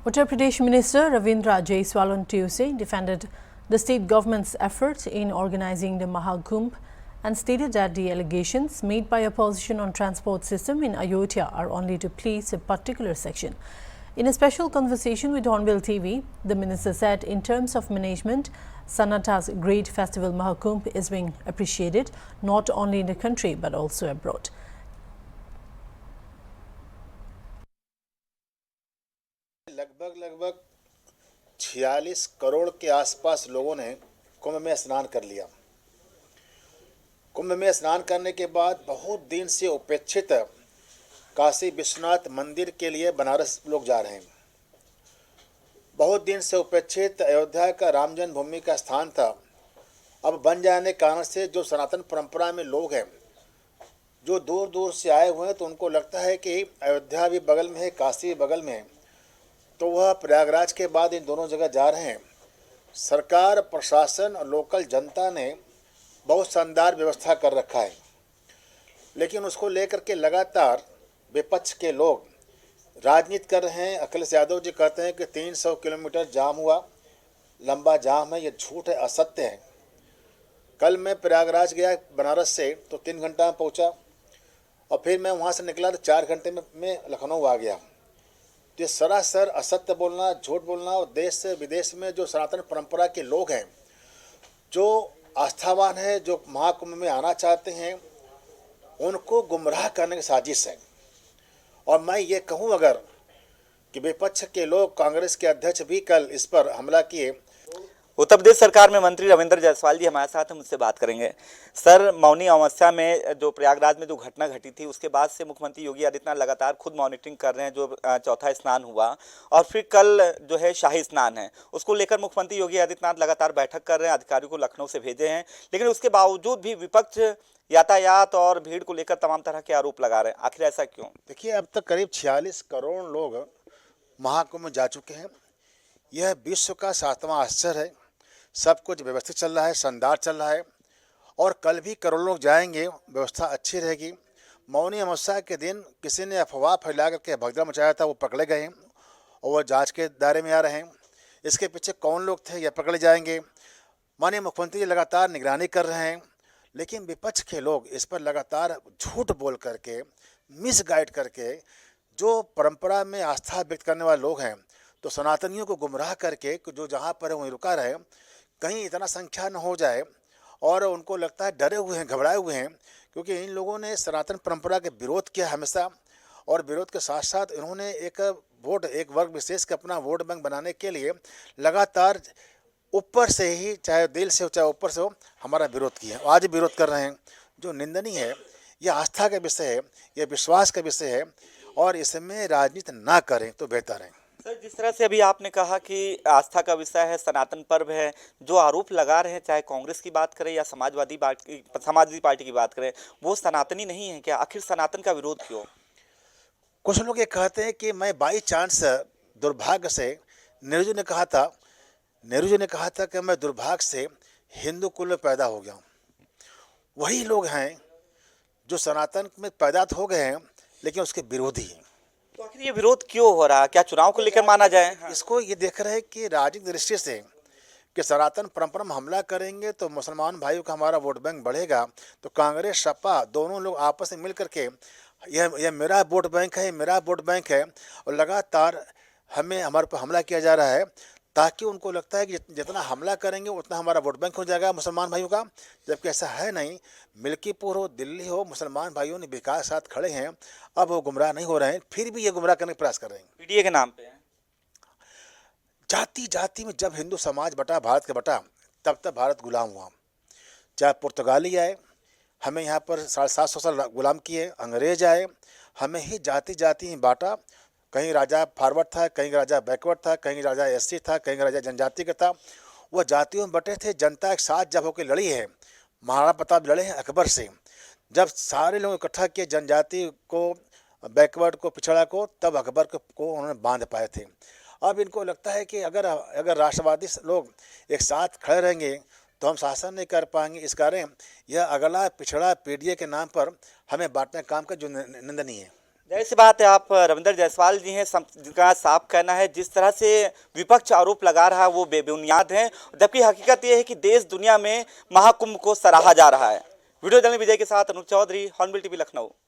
Uttar Pradesh Minister Ravindra Jaiswal on Tuesday defended the state government's efforts in organizing the Mahakumbh and stated that the allegations made by opposition on transport system in Ayodhya are only to please a particular section. In a special conversation with Hornbill TV, the minister said in terms of management, Sanata's great festival Mahakumbh is being appreciated not only in the country but also abroad. लगभग 46 करोड़ के आसपास लोगों ने कुंभ में स्नान कर लिया। कुंभ में स्नान करने के बाद बहुत दिन से उपेक्षित काशी विश्वनाथ मंदिर के लिए बनारस लोग जा रहे हैं। बहुत दिन से उपेक्षित अयोध्या का राम जन्मभूमि का स्थान था, अब बन जाने के कारण से जो सनातन परंपरा में लोग हैं जो दूर दूर से आए हुए हैं, तो उनको लगता है कि अयोध्या भी बगल में है, काशी भी बगल में है, तो वह प्रयागराज के बाद इन दोनों जगह जा रहे हैं। सरकार, प्रशासन और लोकल जनता ने बहुत शानदार व्यवस्था कर रखा है, लेकिन उसको लेकर के लगातार विपक्ष के लोग राजनीति कर रहे हैं। अखिलेश यादव जी कहते हैं कि 300 किलोमीटर जाम हुआ, लंबा जाम है, ये झूठ है, असत्य है। कल मैं प्रयागराज गया बनारस से तो 3 घंटा में पहुंचा और फिर मैं वहां से निकला तो 4 घंटे में मैं लखनऊ आ गया। तो ये सरासर असत्य बोलना, झूठ बोलना, और देश से विदेश में जो सनातन परंपरा के लोग हैं, जो आस्थावान हैं, जो महाकुंभ में आना चाहते हैं, उनको गुमराह करने की साजिश है। और मैं ये कहूँ अगर कि विपक्ष के लोग, कांग्रेस के अध्यक्ष भी कल इस पर हमला किए। उत्तर प्रदेश सरकार में मंत्री रविंद्र जायसवाल जी हमारे साथ हैं, मुझसे बात करेंगे। सर, मौनी अमावस्या में जो प्रयागराज में जो घटना घटी थी उसके बाद से मुख्यमंत्री योगी आदित्यनाथ लगातार खुद मॉनिटरिंग कर रहे हैं। जो चौथा स्नान हुआ और फिर कल जो है शाही स्नान है, उसको लेकर मुख्यमंत्री योगी आदित्यनाथ लगातार बैठक कर रहे हैं, अधिकारियों को लखनऊ से भेजे हैं, लेकिन उसके बावजूद भी विपक्ष यातायात और भीड़ को लेकर तमाम तरह के आरोप लगा रहे हैं। आखिर ऐसा क्यों? देखिए, अब तक करीब 46 करोड़ लोग महाकुंभ में जा चुके हैं। यह विश्व का 7वां आश्चर्य है। सब कुछ व्यवस्थित चल रहा है, शानदार चल रहा है, और कल भी करोड़ों लोग जाएंगे, व्यवस्था अच्छी रहेगी। मौनी अमावस्या के दिन किसी ने अफवाह फैला करके भगदड़ मचाया था, वो पकड़े गए हैं और वह जांच के दायरे में आ रहे हैं। इसके पीछे कौन लोग थे, यह पकड़े जाएंगे। माननीय मुख्यमंत्री लगातार निगरानी कर रहे हैं, लेकिन विपक्ष के लोग इस पर लगातार झूठ बोल करके, मिसगाइड करके, जो परंपरा में आस्था व्यक्त करने वाले लोग हैं, तो सनातनियों को गुमराह करके जो जहाँ पर है वहीं रुका रहे, कहीं इतना संख्या न हो जाए। और उनको लगता है डरे हुए हैं, घबराए हुए हैं, क्योंकि इन लोगों ने सनातन परंपरा के विरोध किया हमेशा, और विरोध के साथ साथ इन्होंने एक वर्ग विशेष का अपना वोट बैंक बनाने के लिए लगातार ऊपर से ही, चाहे दिल से हो चाहे ऊपर से हो, हमारा विरोध किया, आज विरोध कर रहे हैं, जो निंदनीय है। यह आस्था का विषय है, यह विश्वास का विषय है, और इसमें राजनीति ना करें तो बेहतर है। सर, जिस तरह से अभी आपने कहा कि आस्था का विषय है, सनातन पर्व है, जो आरोप लगा रहे हैं, चाहे कांग्रेस की बात करें या समाजवादी पार्टी की बात करें, वो सनातनी नहीं है क्या? आखिर सनातन का विरोध क्यों? कुछ लोग ये कहते हैं कि मैं बाई चांस, दुर्भाग्य से, नेहरू जी ने कहा था कि मैं दुर्भाग्य से हिंदू कुल में पैदा हो गया हूँ। वही लोग हैं जो सनातन में पैदा तो हो गए हैं, लेकिन उसके विरोधी हैं। तो आखिर ये विरोध क्यों हो रहा है? क्या चुनाव को लेकर माना जाए? हाँ। इसको ये देख रहे हैं कि राजनीतिक दृष्टि से कि सनातन परंपरा में हमला करेंगे तो मुसलमान भाइयों का हमारा वोट बैंक बढ़ेगा, तो कांग्रेस, सपा दोनों लोग आपस में मिल करके यह मेरा वोट बैंक है, ये मेरा वोट बैंक है, और लगातार हमारे पर हमला किया जा रहा है, ताकि उनको लगता है कि जितना हमला करेंगे उतना हमारा वोट बैंक हो जाएगा मुसलमान भाइयों का, जबकि ऐसा है नहीं। मिल्कीपुर हो, दिल्ली हो, मुसलमान भाइयों ने विकास के साथ खड़े हैं, अब वो गुमराह नहीं हो रहे हैं, फिर भी ये गुमराह करने का प्रयास कर रहे हैं। पीडीए के नाम पे है। जाति जाति में जब हिंदू समाज बटा, भारत का बटा, तब तक भारत गुलाम हुआ। चाहे पुर्तगाली आए, हमें यहाँ पर 750 साल गुलाम किए, अंग्रेज आए, हमें ही जाति जाति ही बांटा। कहीं राजा फॉरवर्ड था, कहीं राजा बैकवर्ड था, कहीं राजा एससी था, कहीं राजा जनजाति का था। वह जातियों में बटे थे। जनता एक साथ जब होकर लड़ी है, महाराणा प्रताप लड़े हैं अकबर से, जब सारे लोग इकट्ठा किए जनजाति को, बैकवर्ड को, पिछड़ा को, तब अकबर को उन्होंने बांध पाए थे। अब इनको लगता है कि अगर राष्ट्रवादी लोग एक साथ खड़े रहेंगे तो हम शासन नहीं कर पाएंगे। इस कारण यह अगला पिछड़ा पीडीए के नाम पर हमें बांटने का काम का, जो निंदनीय है। जाहिर सी बात है, आप रविंद्र जायसवाल जी हैं, जिनका साफ कहना है जिस तरह से विपक्ष आरोप लगा रहा है वो बेबुनियाद हैं, जबकि हकीकत ये है कि देश दुनिया में महाकुंभ को सराहा जा रहा है। वीडियो जर्नलिस्ट विजय के साथ अनुज चौधरी, हॉर्नबिल टीवी, लखनऊ।